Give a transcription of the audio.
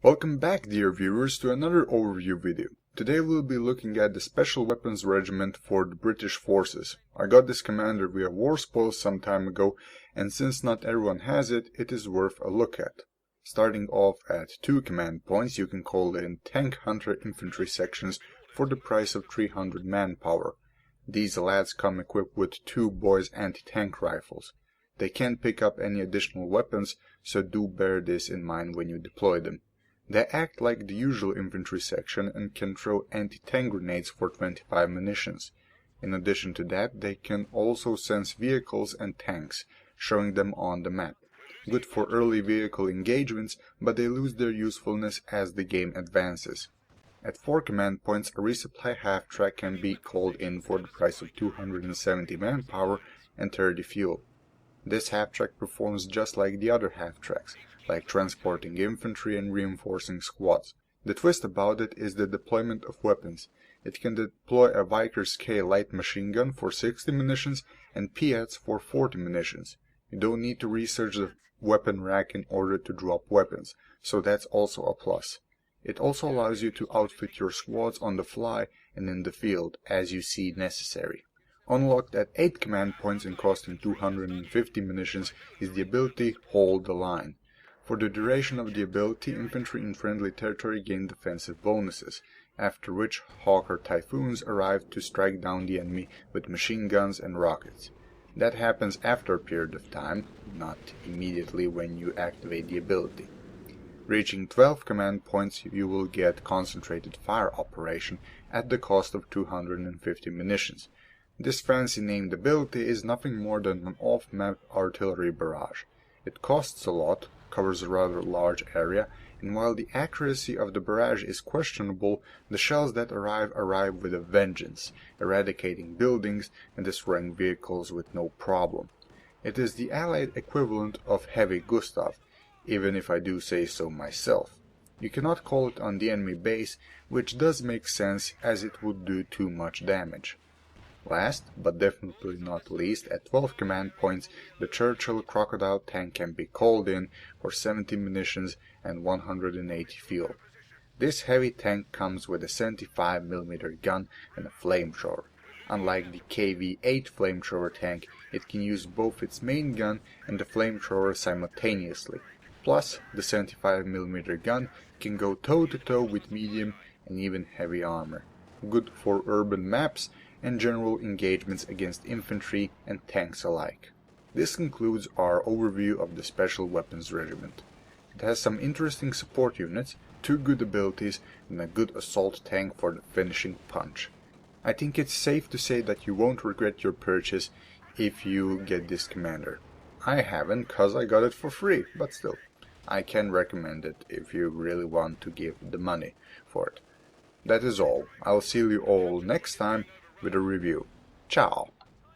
Welcome back, dear viewers, to another overview video. Today we'll be looking at the Special Weapons Regiment for the British Forces. I got this commander via War Spoils some time ago, and since not everyone has it, it is worth a look at. Starting off at 2 command points, you can call in Tank Hunter infantry sections for the price of 300 manpower. These lads come equipped with 2 Boys anti-tank rifles. They can't pick up any additional weapons, so do bear this in mind when you deploy them. They act like the usual infantry section and can throw anti-tank grenades for 25 munitions. In addition to that, they can also sense vehicles and tanks, showing them on the map. Good for early vehicle engagements, but they lose their usefulness as the game advances. At 4 command points, a resupply half-track can be called in for the price of 270 manpower and 30 fuel. This half-track performs just like the other half-tracks, like transporting infantry and reinforcing squads. The twist about it is the deployment of weapons. It can deploy a Vickers K light machine gun for 60 munitions and Piats for 40 munitions. You don't need to research the weapon rack in order to drop weapons, so that's also a plus. It also allows you to outfit your squads on the fly and in the field as you see necessary. Unlocked at 8 command points and costing 250 munitions is the ability Hold the Line. For the duration of the ability, infantry in friendly territory gain defensive bonuses, after which Hawker Typhoons arrive to strike down the enemy with machine guns and rockets. That happens after a period of time, not immediately when you activate the ability. Reaching 12 command points, you will get Concentrated Fire Operation at the cost of 250 munitions. This fancy named ability is nothing more than an off-map artillery barrage. It costs a lot, covers a rather large area, and while the accuracy of the barrage is questionable, the shells that arrive with a vengeance, eradicating buildings and destroying vehicles with no problem. It is the allied equivalent of Heavy Gustav, even if I do say so myself. You cannot call it on the enemy base, which does make sense as it would do too much damage. Last, but definitely not least, at 12 command points, the Churchill Crocodile tank can be called in for 70 munitions and 180 fuel. This heavy tank comes with a 75mm gun and a flamethrower. Unlike the KV-8 flamethrower tank, it can use both its main gun and the flamethrower simultaneously. Plus, the 75mm gun can go toe-to-toe with medium and even heavy armor. Good for urban maps and general engagements against infantry and tanks alike. This concludes our overview of the Special Weapons Regiment. It has some interesting support units, 2 good abilities, and a good assault tank for the finishing punch. I think it's safe to say that you won't regret your purchase if you get this commander. I haven't, cause I got it for free, but still, I can recommend it if you really want to give the money for it. That is all. I'll see you all next time with a review. Ciao!